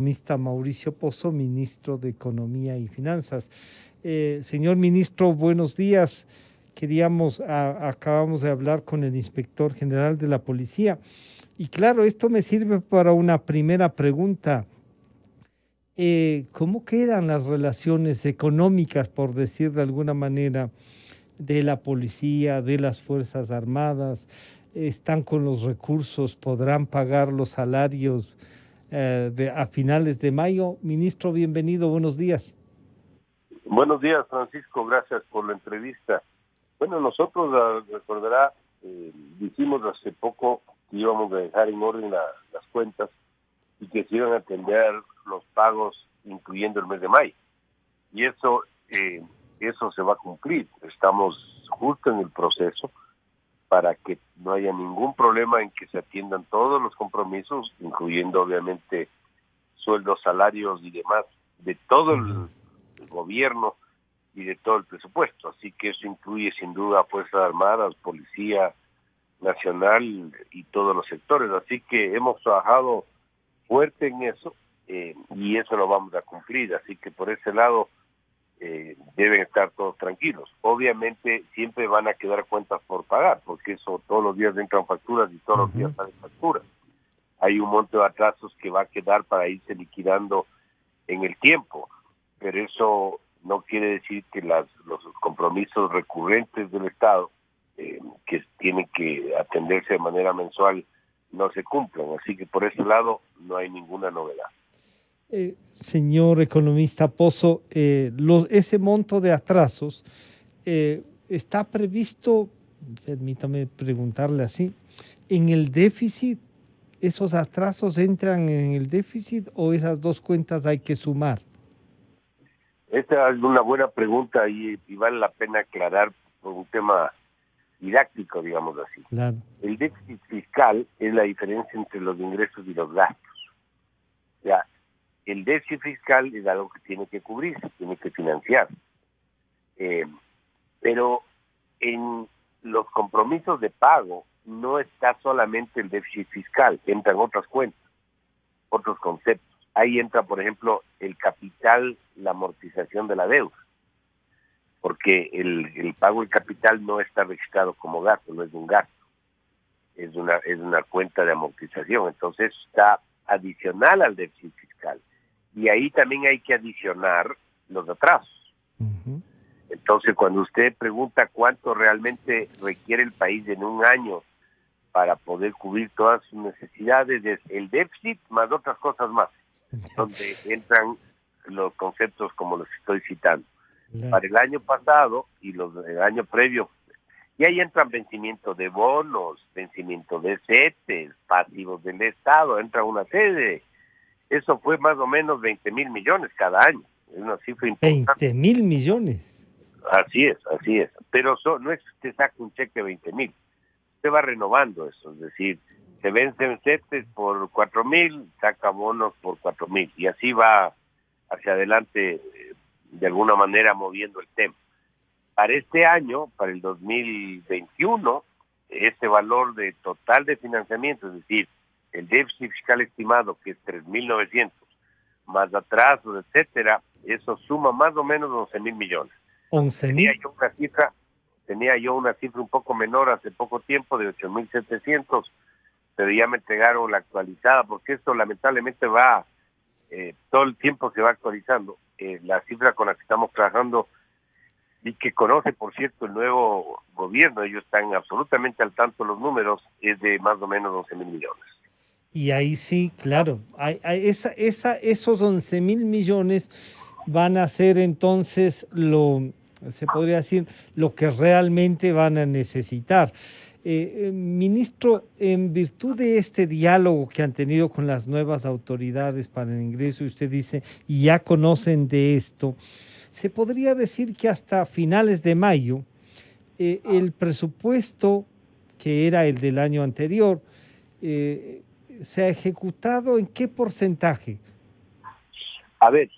Economista Mauricio Pozo, ministro de Economía y Finanzas. Señor ministro, buenos días. Acabamos de hablar con el inspector general de la policía. Y claro, esto me sirve para una primera pregunta. ¿Cómo quedan las relaciones económicas, por decir de alguna manera, de la policía, de las Fuerzas Armadas? ¿Están con los recursos? ¿Podrán pagar los salarios a finales de mayo? Ministro, bienvenido, buenos días. Buenos días, Francisco, gracias por la entrevista. Bueno, nosotros, recordará, dijimos hace poco que íbamos a dejar en orden las cuentas y que se iban a atender los pagos incluyendo el mes de mayo. Y eso se va a cumplir. Estamos justo en el proceso para que no haya ningún problema en que se atiendan todos los compromisos, incluyendo obviamente sueldos, salarios y demás de todo el gobierno y de todo el presupuesto. Así que eso incluye sin duda Fuerzas Armadas, Policía Nacional y todos los sectores. Así que hemos trabajado fuerte en eso y eso lo vamos a cumplir. Así que por ese lado deben estar todos tranquilos. Obviamente siempre van a quedar cuentas por pagar, porque eso todos los días entran facturas y todos los días salen facturas. Hay un monto de atrasos que va a quedar para irse liquidando en el tiempo, pero eso no quiere decir que los compromisos recurrentes del Estado, que tienen que atenderse de manera mensual, no se cumplan. Así que por ese lado no hay ninguna novedad. Señor economista Pozo, ese monto de atrasos está previsto, permítame preguntarle así, en el déficit. ¿Esos atrasos entran en el déficit o esas dos cuentas hay que sumar? Esta es una buena pregunta y vale la pena aclarar por un tema didáctico, digamos así. Claro. El déficit fiscal es la diferencia entre los ingresos y los gastos. O sea, el déficit fiscal es algo que tiene que cubrirse, tiene que financiar. Pero en los compromisos de pago no está solamente el déficit fiscal, entran otras cuentas, otros conceptos. Ahí entra, por ejemplo, el capital, la amortización de la deuda, porque el pago del capital no está registrado como gasto, no es un gasto, es una cuenta de amortización. Entonces está adicional al déficit fiscal. Y ahí también hay que adicionar los atrasos. Entonces, cuando usted pregunta cuánto realmente requiere el país en un año para poder cubrir todas sus necesidades, es el déficit más otras cosas más, donde entran los conceptos como los estoy citando. Para el año pasado y el año previo, y ahí entran vencimiento de bonos, vencimiento de CETES, pasivos del Estado, entra una serie. Eso fue más o menos 20 mil millones cada año. Es una cifra importante. 20 mil millones. Así es. Pero no es que usted saque un cheque de 20 mil. Usted va renovando eso. Es decir, se vencen CETES por 4 mil, saca bonos por 4 mil. Y así va hacia adelante, de alguna manera moviendo el tema. Para este año, para el 2021, este valor de total de financiamiento, es decir, el déficit fiscal estimado, que es 3.900, más atrasos, etcétera, eso suma más o menos 11 mil millones. 11 mil. Tenía yo una cifra un poco menor hace poco tiempo, de 8.700, pero ya me entregaron la actualizada, porque esto lamentablemente va, todo el tiempo se va actualizando. La cifra con la que estamos trabajando y que conoce, por cierto, el nuevo gobierno, ellos están absolutamente al tanto de los números, es de más o menos 11 mil millones. Y ahí sí, claro, esos 11 mil millones van a ser entonces se podría decir, lo que realmente van a necesitar. Ministro, en virtud de este diálogo que han tenido con las nuevas autoridades para el ingreso, y usted dice, y ya conocen de esto, se podría decir que hasta finales de mayo, el presupuesto, que era el del año anterior, ¿se ha ejecutado en qué porcentaje? A ver,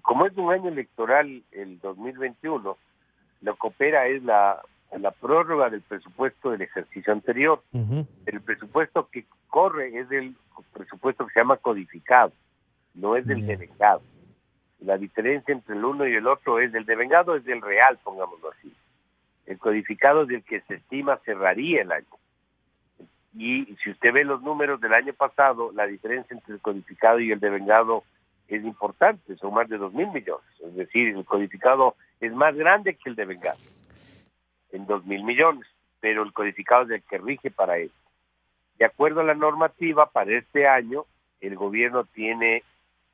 como es un año electoral el 2021, lo que opera es la la prórroga del presupuesto del ejercicio anterior. Ujú. El presupuesto que corre es el presupuesto que se llama codificado, no es del Ya. devengado. La diferencia entre el uno y el otro es el devengado es del real, pongámoslo así. El codificado es del que se estima cerraría el año. Y si usted ve los números del año pasado, la diferencia entre el codificado y el devengado es importante, son más de 2.000 millones. Es decir, el codificado es más grande que el devengado, en 2.000 millones, pero el codificado es el que rige para eso. De acuerdo a la normativa, para este año, el gobierno tiene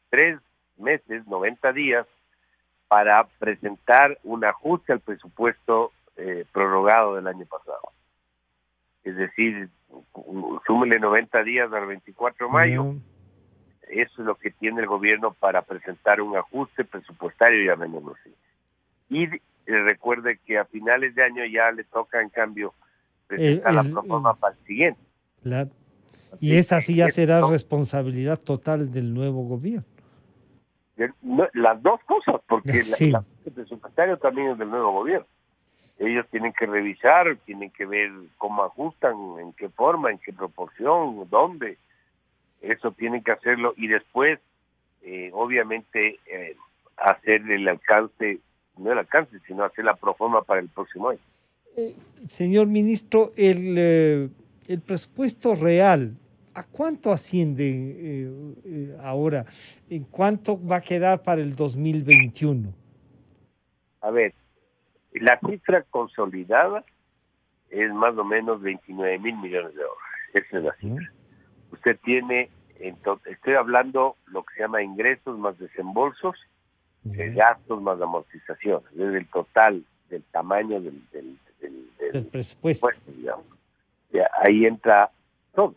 3 meses, 90 días, para presentar un ajuste al presupuesto prorrogado del año pasado. Es decir, súmele 90 días al 24 de mayo, No. eso es lo que tiene el gobierno para presentar un ajuste presupuestario, llamémoslo así. Y recuerde que a finales de año ya le toca, en cambio, presentar la proforma para el siguiente. Claro. Y Así esa sí ya que será esto, responsabilidad total del nuevo gobierno. las dos cosas, porque Sí, el ajuste presupuestario también es del nuevo gobierno. Ellos tienen que revisar, tienen que ver cómo ajustan, en qué forma, en qué proporción, dónde. Eso tienen que hacerlo y después, obviamente, hacer el alcance, no el alcance, sino hacer la proforma para el próximo año. señor ministro, el presupuesto real, ¿a cuánto asciende ahora? ¿En cuánto va a quedar para el 2021? A ver, la cifra consolidada es más o menos 29.000 millones de dólares. Esa es la ¿Mm? cifra. Usted tiene, estoy hablando lo que se llama ingresos más desembolsos, gastos más amortizaciones, es el total del tamaño Del del presupuesto. puesto, digamos. Ya, ahí entra todo,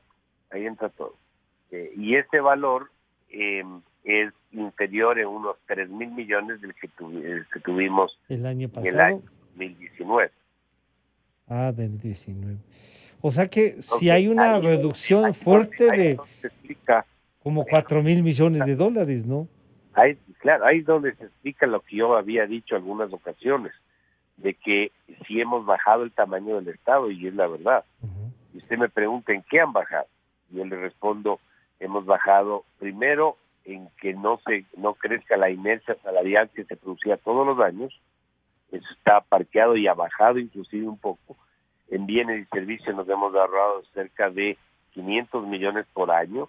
ahí entra todo. Y ese valor es inferior en unos 3.000 millones del que tuvimos El año en el año pasado, 2019. del 19. O sea que si Entonces, hay una reducción fuerte ahí de donde se explica, como 4.000 millones de dólares, ¿no? claro, ahí es donde se explica lo que yo había dicho algunas ocasiones, de que si hemos bajado el tamaño del Estado, y es la verdad. Ujú. Y usted me pregunta en qué han bajado. Yo le respondo, hemos bajado primero en que no crezca la inercia salarial que se producía todos los años. Eso está parqueado y ha bajado inclusive un poco. En bienes y servicios nos hemos ahorrado cerca de 500 millones por año.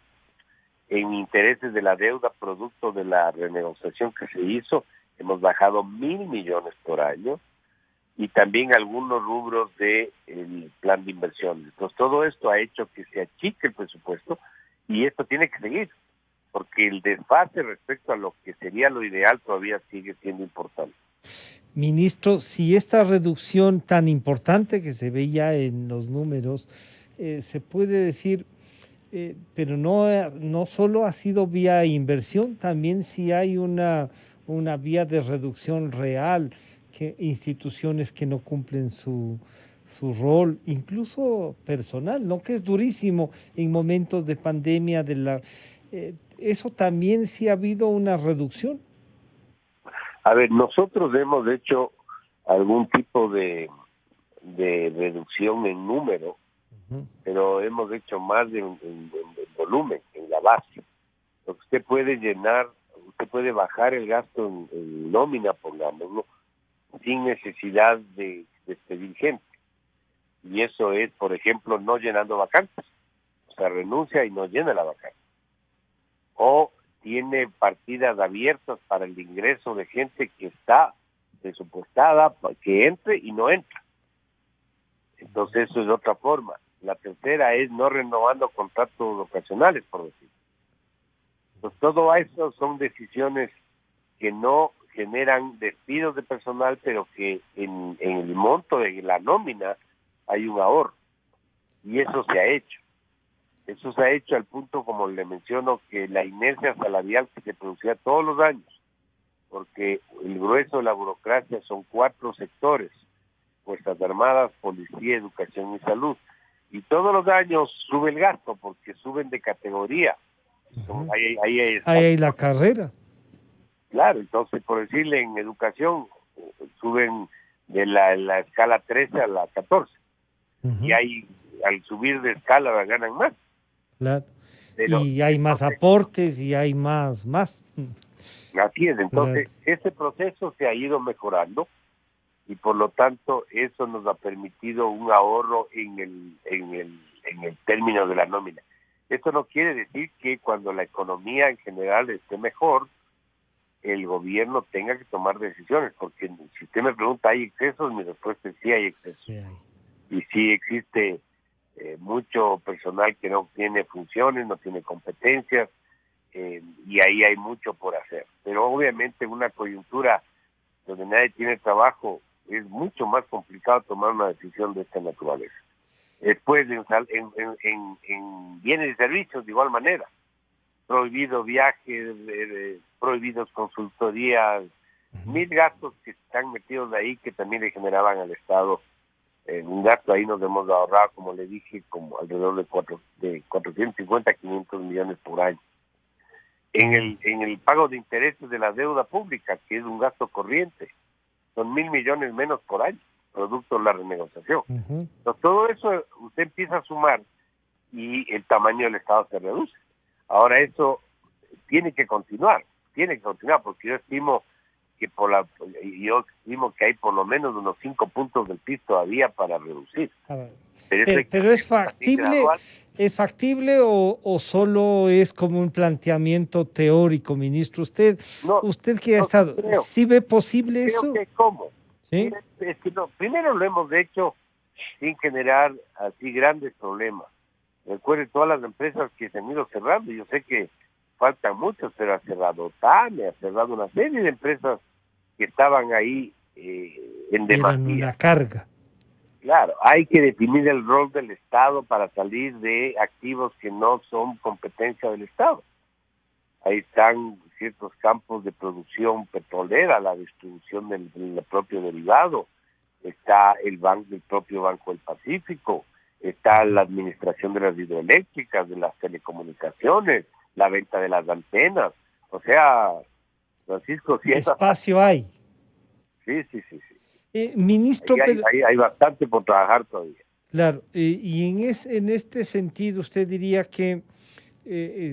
En intereses de la deuda producto de la renegociación que se hizo, hemos bajado 1.000 millones por año. Y también algunos rubros del plan de inversiones. Entonces, todo esto ha hecho que se achique el presupuesto y esto tiene que seguir, porque el desfase respecto a lo que sería lo ideal todavía sigue siendo importante. Ministro, si esta reducción tan importante que se ve ya en los números, se puede decir, pero no, no solo ha sido vía inversión, también si hay una vía de reducción real, que instituciones que no cumplen su rol, incluso personal, ¿no? Que es durísimo en momentos de pandemia, eso también sí ha habido una reducción. A ver, nosotros hemos hecho algún tipo de reducción en número, Ujú. pero hemos hecho más en volumen, en la base. Lo que usted puede llenar, usted puede bajar el gasto en nómina, pongámoslo, sin necesidad de despedir gente. Y eso es, por ejemplo, no llenando vacantes. O sea, renuncia y no llena la vacante. O tiene partidas abiertas para el ingreso de gente que está presupuestada que entre y no entra. Entonces eso es otra forma. La tercera es no renovando contratos ocasionales, por decir. Entonces todo eso son decisiones que no generan despidos de personal, pero que en el monto de la nómina hay un ahorro. Y eso se ha hecho. Eso se ha hecho al punto, como le menciono, que la inercia salarial que se producía todos los años, porque el grueso de la burocracia son 4 sectores: Fuerzas Armadas, Policía, Educación y Salud. Y todos los años sube el gasto, porque suben de categoría. Ujú. Ahí Ahí está. hay la carrera. Claro, entonces, por decirle, en educación suben de la escala 13 a la 14. Y ahí, al subir de escala, ganan más. Claro. Pero, Y hay más entonces, aportes y hay más. así es, entonces ese proceso se ha ido mejorando y por lo tanto eso nos ha permitido un ahorro en el término de la nómina. Esto no quiere decir que cuando la economía en general esté mejor, el gobierno tenga que tomar decisiones, porque si usted me pregunta, ¿hay excesos? Mi respuesta es sí hay excesos. Sí hay. Y sí existe mucho personal que no tiene funciones, no tiene competencias, y ahí hay mucho por hacer. Pero obviamente en una coyuntura donde nadie tiene trabajo, es mucho más complicado tomar una decisión de esta naturaleza. Después, en bienes y servicios, de igual manera, prohibido viajes, prohibidos consultorías, mil gastos que están metidos ahí que también le generaban al Estado un gasto. Ahí nos hemos ahorrado, como le dije, como alrededor de 450 a 500 millones por año. En el pago de intereses de la deuda pública, que es un gasto corriente, son 1.000 millones menos por año, producto de la renegociación. Entonces, todo eso usted empieza a sumar y el tamaño del Estado se reduce. Ahora eso tiene que continuar, porque yo estimo que hay por lo menos unos 5 puntos del PIB todavía para reducir. Pero ¿es factible o solo es como un planteamiento teórico, ministro? Usted que ha estado, ¿sí ve posible eso? Creo que cómo. ¿Sí? Es que no, primero lo hemos hecho sin generar así grandes problemas. Recuerden todas las empresas que se han ido cerrando. Yo sé que faltan muchas, pero ha cerrado TAME, ha cerrado una serie de empresas que estaban ahí en demasía. Eran una carga. Claro, hay que definir el rol del Estado para salir de activos que no son competencia del Estado. Ahí están ciertos campos de producción petrolera, la distribución del propio derivado, está el propio Banco del Pacífico, está la administración de las hidroeléctricas, de las telecomunicaciones, la venta de las antenas. O sea, Francisco, si espacio hay. Sí. Ministro, hay bastante por trabajar todavía. Claro, y en este sentido usted diría que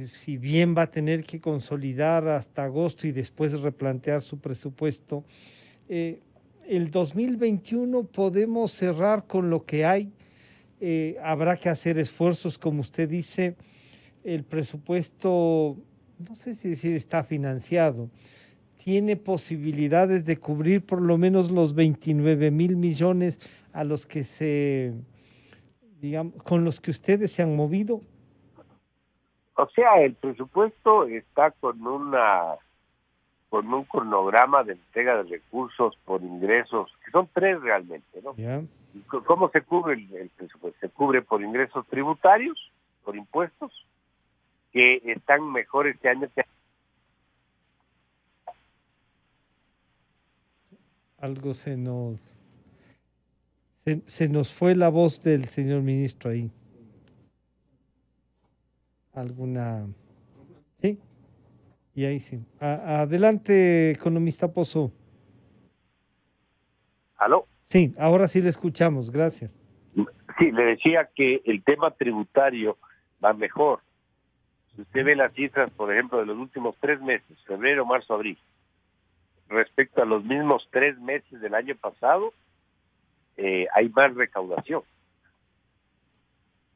si bien va a tener que consolidar hasta agosto y después replantear su presupuesto, el 2021 podemos cerrar con lo que hay. Habrá que hacer esfuerzos, como usted dice. El presupuesto, no sé si decir está financiado, tiene posibilidades de cubrir por lo menos los 29.000 millones a los que digamos, con los que ustedes se han movido. O sea, el presupuesto está con un cronograma de entrega de recursos por ingresos, que son 3 realmente, ¿no? Yeah. ¿Cómo se cubre el presupuesto? Se cubre por ingresos tributarios, por impuestos, que están mejor este año que... Algo se nos fue la voz del señor ministro ahí. ¿Alguna? Sí, y ahí sí. Adelante, economista Pozo. ¿Aló? Sí, ahora sí le escuchamos, gracias. Sí, le decía que el tema tributario va mejor. Si usted ve las cifras, por ejemplo, de los últimos 3 meses, febrero, marzo, abril, respecto a los mismos 3 meses del año pasado, hay más recaudación.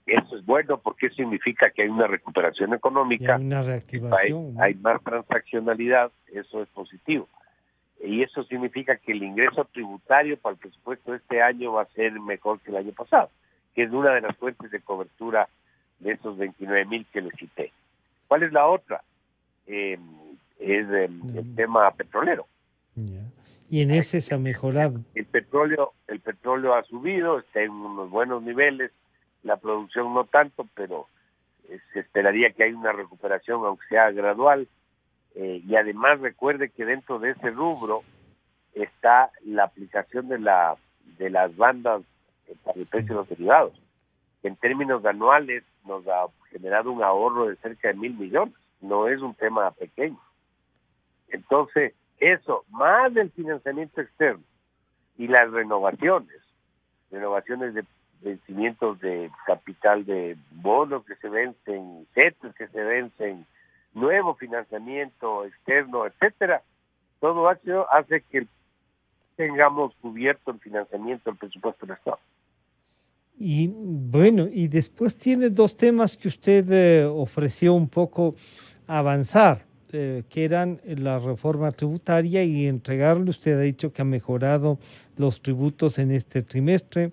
Eso es bueno porque eso significa que hay una recuperación económica, hay una reactivación, hay más transaccionalidad, eso es positivo. Y eso significa que el ingreso tributario para el presupuesto de este año va a ser mejor que el año pasado, que es una de las fuentes de cobertura de esos 29.000 que les cité. ¿Cuál es la otra? Es el tema petrolero. Yeah. Y en ese se ha mejorado. El petróleo ha subido, está en unos buenos niveles, la producción no tanto, pero se esperaría que haya una recuperación, aunque sea gradual. Y además recuerde que dentro de ese rubro está la aplicación de las bandas para el precio de los derivados. En términos anuales nos ha generado un ahorro de cerca de 1.000 millones. No es un tema pequeño. Entonces, eso, más del financiamiento externo, y las renovaciones de vencimientos de capital de bonos que se vencen, CETES que se vencen, nuevo financiamiento externo, etcétera. Todo eso hace que tengamos cubierto el financiamiento del presupuesto del Estado. Y bueno, y después tiene dos temas que usted ofreció un poco avanzar, que eran la reforma tributaria y entregarle. Usted ha dicho que ha mejorado los tributos en este trimestre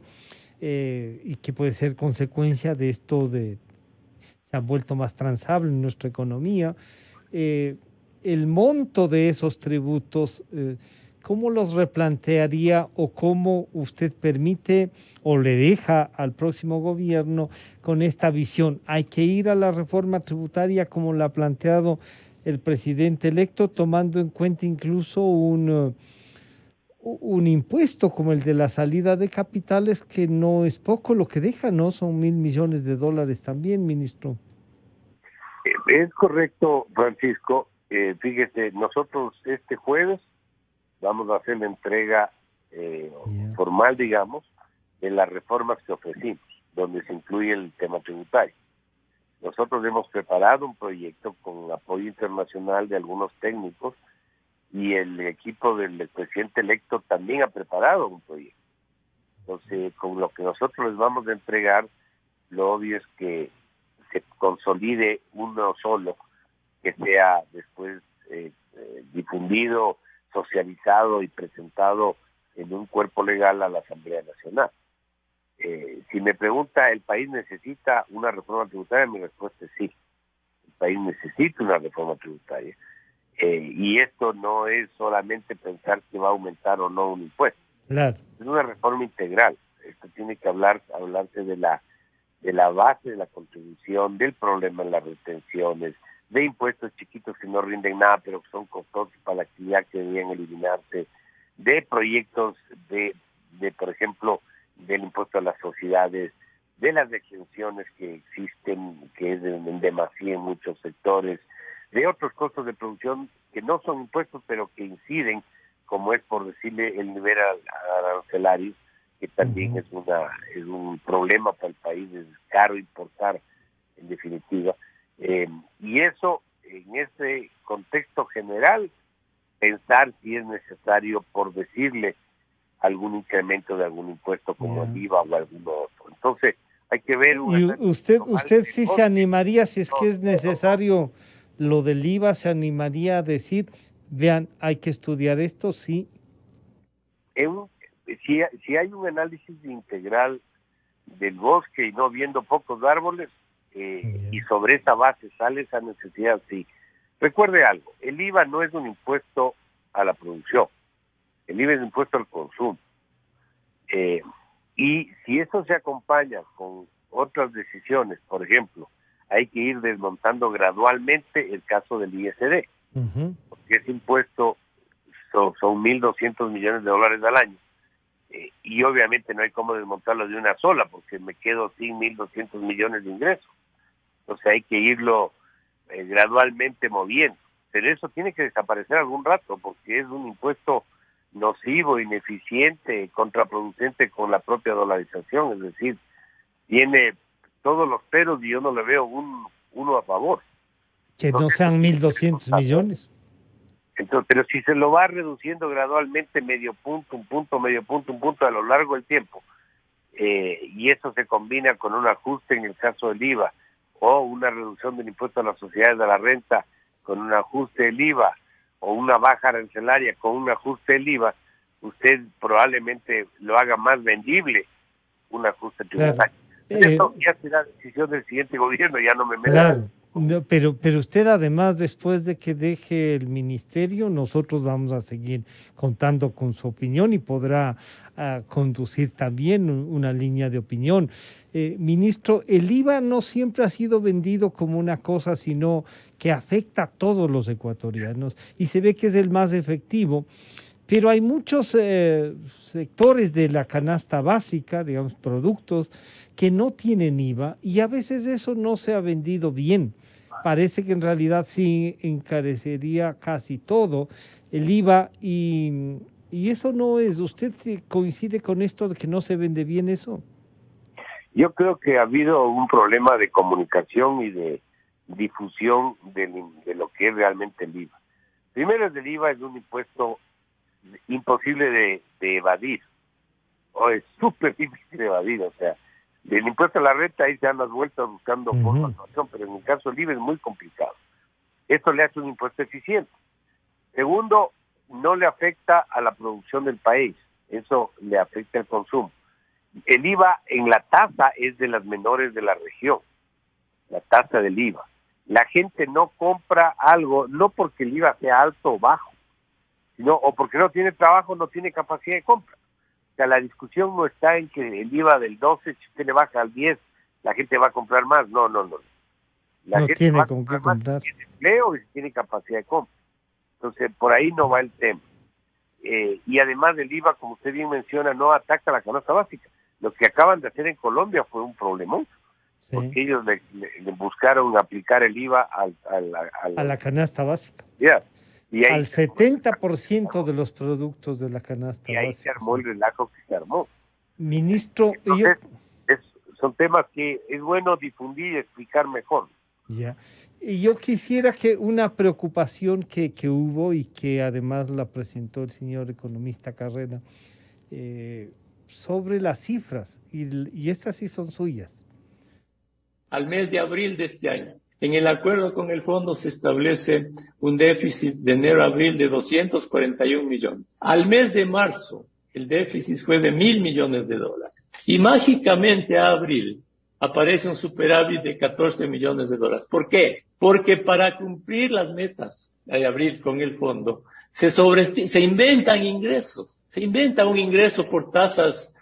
y que puede ser consecuencia de esto de se ha vuelto más transable en nuestra economía. Eh, el monto de esos tributos, ¿cómo los replantearía o cómo usted permite o le deja al próximo gobierno con esta visión? Hay que ir a la reforma tributaria como la ha planteado el presidente electo, tomando en cuenta incluso un impuesto como el de la salida de capitales, que no es poco lo que deja, ¿no? Son $1.000 millones también, ministro. Es correcto, Francisco. Fíjese, nosotros este jueves vamos a hacer la entrega formal, digamos, de las reformas que ofrecimos, donde se incluye el tema tributario. Nosotros hemos preparado un proyecto con apoyo internacional de algunos técnicos y el equipo del presidente electo también ha preparado un proyecto. Entonces, con lo que nosotros les vamos a entregar, lo obvio es que se consolide uno solo, que sea después difundido, socializado y presentado en un cuerpo legal a la Asamblea Nacional. Si me pregunta, ¿el país necesita una reforma tributaria? Mi respuesta es sí. El país necesita una reforma tributaria. Y esto no es solamente pensar que va a aumentar o no un impuesto. Claro. Es una reforma integral. Esto tiene que hablarse de la base de la contribución, del problema en las retenciones, de impuestos chiquitos que no rinden nada, pero que son costosos para la actividad que deberían eliminarse, de proyectos de por ejemplo, del impuesto a las sociedades, de las exenciones que existen, que es en demasía en muchos sectores, de otros costos de producción que no son impuestos, pero que inciden, como es, por decirle, el nivel arancelario, que también es un problema para el país, es caro importar, en definitiva. Y eso, en ese contexto general, pensar si es necesario, por decirle, algún incremento de algún impuesto como el IVA o alguno otro. Entonces, hay que ver... ¿Y usted sí se animaría, si es que es necesario lo del IVA, se animaría a decir, vean, hay que estudiar esto? Sí. Si hay un análisis integral del bosque y no viendo pocos árboles, y sobre esa base sale esa necesidad, sí. Recuerde algo, el IVA no es un impuesto a la producción, el IVA es un impuesto al consumo. Y si eso se acompaña con otras decisiones, por ejemplo, hay que ir desmontando gradualmente el caso del ISD, porque ese impuesto son $1.200 millones al año. Y obviamente no hay cómo desmontarlo de una sola, porque me quedo sin 1.200 millones de ingresos. Entonces hay que irlo gradualmente moviendo. Pero eso tiene que desaparecer algún rato, porque es un impuesto nocivo, ineficiente, contraproducente con la propia dolarización. Es decir, tiene todos los peros y yo no le veo uno a favor. Que entonces, no sean 1.200 millones. Entonces, pero si se lo va reduciendo gradualmente medio punto, un punto, medio punto, un punto a lo largo del tiempo, y eso se combina con un ajuste en el caso del IVA, o una reducción del impuesto a las sociedades de la renta con un ajuste del IVA, o una baja arancelaria con un ajuste del IVA, usted probablemente lo haga más vendible, un ajuste tributario. Eso ya será decisión del siguiente gobierno, ya no me meto. Claro. No, pero usted además, después de que deje el ministerio, nosotros vamos a seguir contando con su opinión y podrá conducir también una línea de opinión. Ministro, el IVA no siempre ha sido vendido como una cosa, sino que afecta a todos los ecuatorianos y se ve que es el más efectivo, pero hay muchos sectores de la canasta básica, digamos, productos que no tienen IVA y a veces eso no se ha vendido bien. Parece que en realidad sí encarecería casi todo el IVA y Y eso no es, ¿usted coincide con esto de que no se vende bien eso? Yo creo que ha habido un problema de comunicación y de difusión de lo que es realmente el IVA. Primero, el IVA es un impuesto imposible de evadir, o es súper difícil de evadir, o sea, del impuesto a la renta ahí se dan las vueltas buscando formas de actuación, pero en el caso del IVA es muy complicado. Esto le hace un impuesto eficiente. Segundo, no le afecta a la producción del país, eso le afecta al consumo. El IVA en la tasa es de las menores de la región, la tasa del IVA. La gente no compra algo, no porque el IVA sea alto o bajo, sino o porque no tiene trabajo, no tiene capacidad de compra. O sea, la discusión no está en que el IVA del 12, si usted le baja al 10, la gente va a comprar más. No. La No gente va tiene a con qué comprar más comprar. si tiene empleo y si tiene capacidad de compra. Entonces, por ahí no va el tema. Y además del IVA, como usted bien menciona, no ataca la canasta básica. Lo que acaban de hacer en Colombia fue un problemón, Sí. porque ellos le buscaron aplicar el IVA A la canasta básica. ya, y ahí Al se armó el 70% de los productos de la canasta y ahí se básica. armó el relajo que se armó. Ministro, yo, Entonces, son temas que es bueno difundir y explicar mejor. ya. Y yo quisiera que una preocupación que hubo y que además la presentó el señor economista Carrera, eh, sobre las cifras, y estas sí son suyas. Al mes de abril de este año. En el acuerdo con el fondo se establece un déficit de enero a abril de 241 millones. Al mes de marzo, el déficit fue de 1.000 millones de dólares. Y mágicamente a abril aparece un superávit de 14 millones de dólares. ¿Por qué? Porque para cumplir las metas de abril con el fondo, se inventan ingresos. Se inventa un ingreso por tasas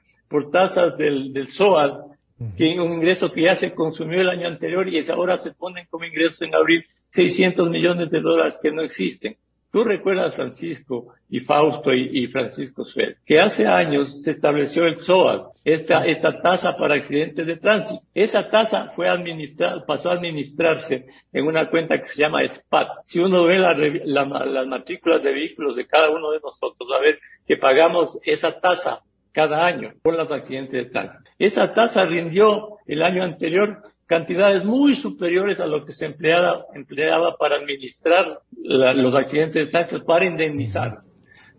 del SOAD, que un ingreso que ya se consumió el año anterior y ahora se ponen como ingresos en abril 600 millones de dólares que no existen. Tú recuerdas, Francisco, y Fausto y Francisco Suel, que hace años se estableció el SOAD, esta tasa para accidentes de tránsito. Esa tasa pasó a administrarse en una cuenta que se llama SPAT. Si uno ve las matrículas de vehículos de cada uno de nosotros, va a ver que pagamos esa tasa cada año por los accidentes de tránsito. Esa tasa rindió el año anterior cantidades muy superiores a lo que se empleaba para administrar los accidentes de tránsito, para indemnizar.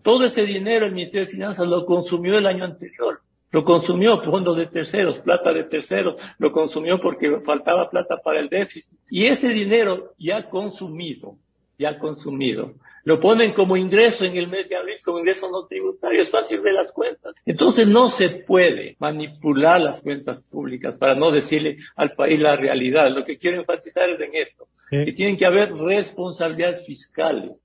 Todo ese dinero el Ministerio de Finanzas lo consumió el año anterior. Lo consumió fondos de terceros, plata de terceros, lo consumió porque faltaba plata para el déficit. Y ese dinero ya consumido, lo ponen como ingreso en el mes de abril, como ingreso no tributario, es fácil ver las cuentas. Entonces no se puede manipular las cuentas públicas para no decirle al país la realidad. Lo que quiero enfatizar es en esto, que tienen que haber responsabilidades fiscales.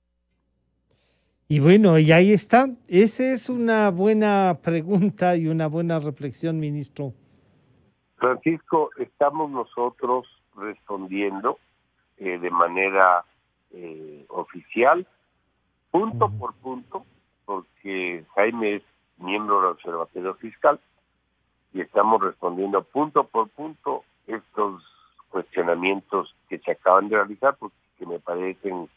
Y bueno, y ahí está. Esa es una buena pregunta y una buena reflexión, ministro. Francisco, estamos nosotros respondiendo de manera oficial, punto por punto, porque Jaime es miembro del Observatorio Fiscal y estamos respondiendo punto por punto estos cuestionamientos que se acaban de realizar, porque me parecen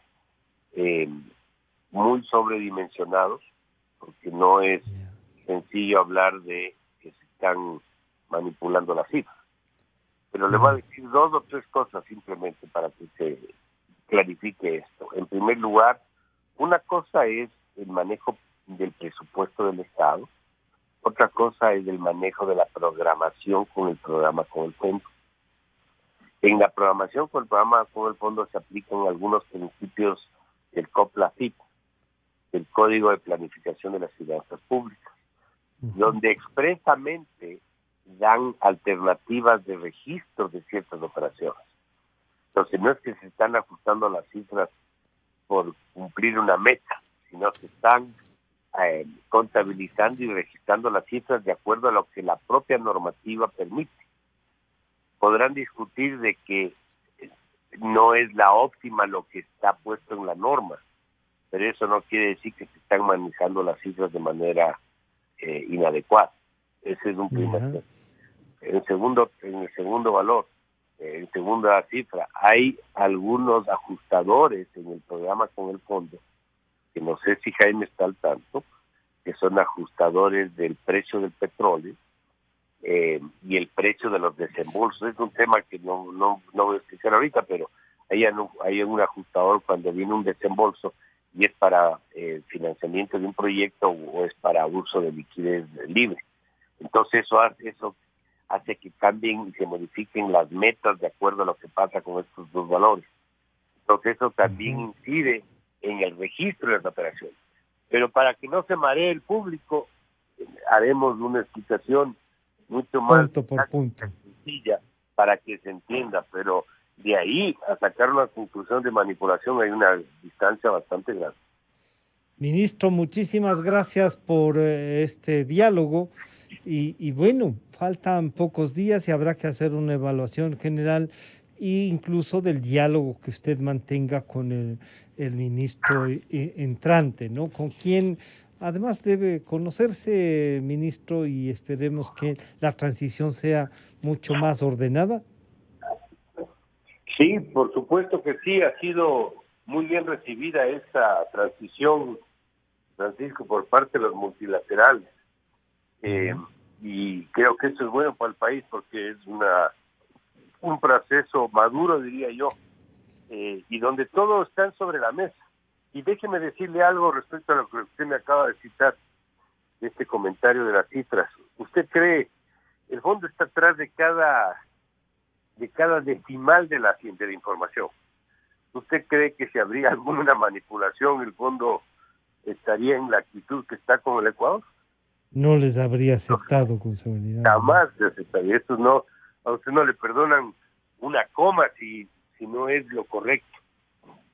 muy sobredimensionados, porque no es sencillo hablar de que se están manipulando las cifras. Pero le voy a decir dos o tres cosas simplemente para que se clarifique esto. En primer lugar, una cosa es el manejo del presupuesto del Estado, otra cosa es el manejo de la programación con el programa con el fondo. En la programación con el programa con el fondo se aplican algunos principios del COPLAFIP, del Código de Planificación de las Finanzas Públicas, donde expresamente dan alternativas de registro de ciertas operaciones. Entonces no es que se están ajustando las cifras por cumplir una meta, sino que están contabilizando y registrando las cifras de acuerdo a lo que la propia normativa permite. Podrán discutir de que no es la óptima lo que está puesto en la norma, pero eso no quiere decir que se están manejando las cifras de manera inadecuada. Ese es un primer tema. En el segundo valor, en segunda cifra, hay algunos ajustadores en el programa con el fondo, que no sé si Jaime está al tanto, que son ajustadores del precio del petróleo y el precio de los desembolsos. Es un tema que no voy a explicar ahorita, pero hay un ajustador cuando viene un desembolso y es para financiamiento de un proyecto o es para uso de liquidez libre. Entonces eso hace que cambien y se modifiquen las metas de acuerdo a lo que pasa con estos dos valores. Entonces eso también incide en el registro de las operaciones. Pero para que no se maree el público, haremos una explicación mucho más Punto por punto. sencilla para que se entienda, pero de ahí a sacar una conclusión de manipulación hay una distancia bastante grande. Ministro, muchísimas gracias por este diálogo y bueno, faltan pocos días y habrá que hacer una evaluación general e incluso del diálogo que usted mantenga con el ministro entrante, ¿no? Con quien además debe conocerse, ministro, y esperemos que la transición sea mucho más ordenada. Sí, por supuesto que sí, ha sido muy bien recibida esta transición, Francisco, por parte de los multilaterales. Y creo que eso es bueno para el país porque es un proceso maduro, diría yo, y donde todos están sobre la mesa. Y déjeme decirle algo respecto a lo que usted me acaba de citar, de este comentario de las cifras. ¿Usted cree, el fondo está atrás de cada decimal de la información? ¿Usted cree que si habría alguna manipulación el fondo estaría en la actitud que está con el Ecuador? No les habría aceptado con seguridad. Jamás se aceptaría. Estos no, a usted no le perdonan una coma si no es lo correcto.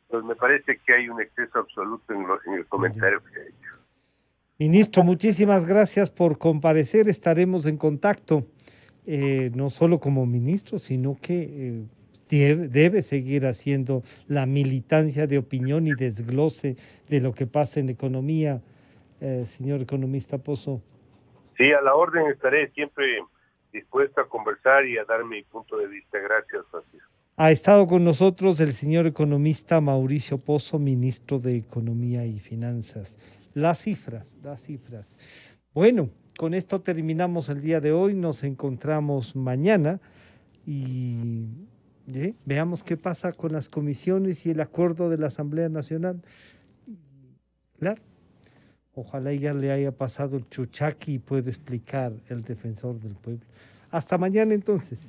Pues me parece que hay un exceso absoluto en el comentario que se ha hecho. Ministro, muchísimas gracias por comparecer. Estaremos en contacto, no solo como ministro, sino que debe seguir haciendo la militancia de opinión y desglose de lo que pasa en economía, señor economista Pozo. Sí, a la orden, estaré siempre dispuesto a conversar y a dar mi punto de vista. Gracias, Francisco. Ha estado con nosotros el señor economista Mauricio Pozo, ministro de Economía y Finanzas. Las cifras. Bueno, con esto terminamos el día de hoy. Nos encontramos mañana y veamos qué pasa con las comisiones y el acuerdo de la Asamblea Nacional. Claro, ojalá ya le haya pasado el chuchaqui y pueda explicar el defensor del pueblo. Hasta mañana entonces.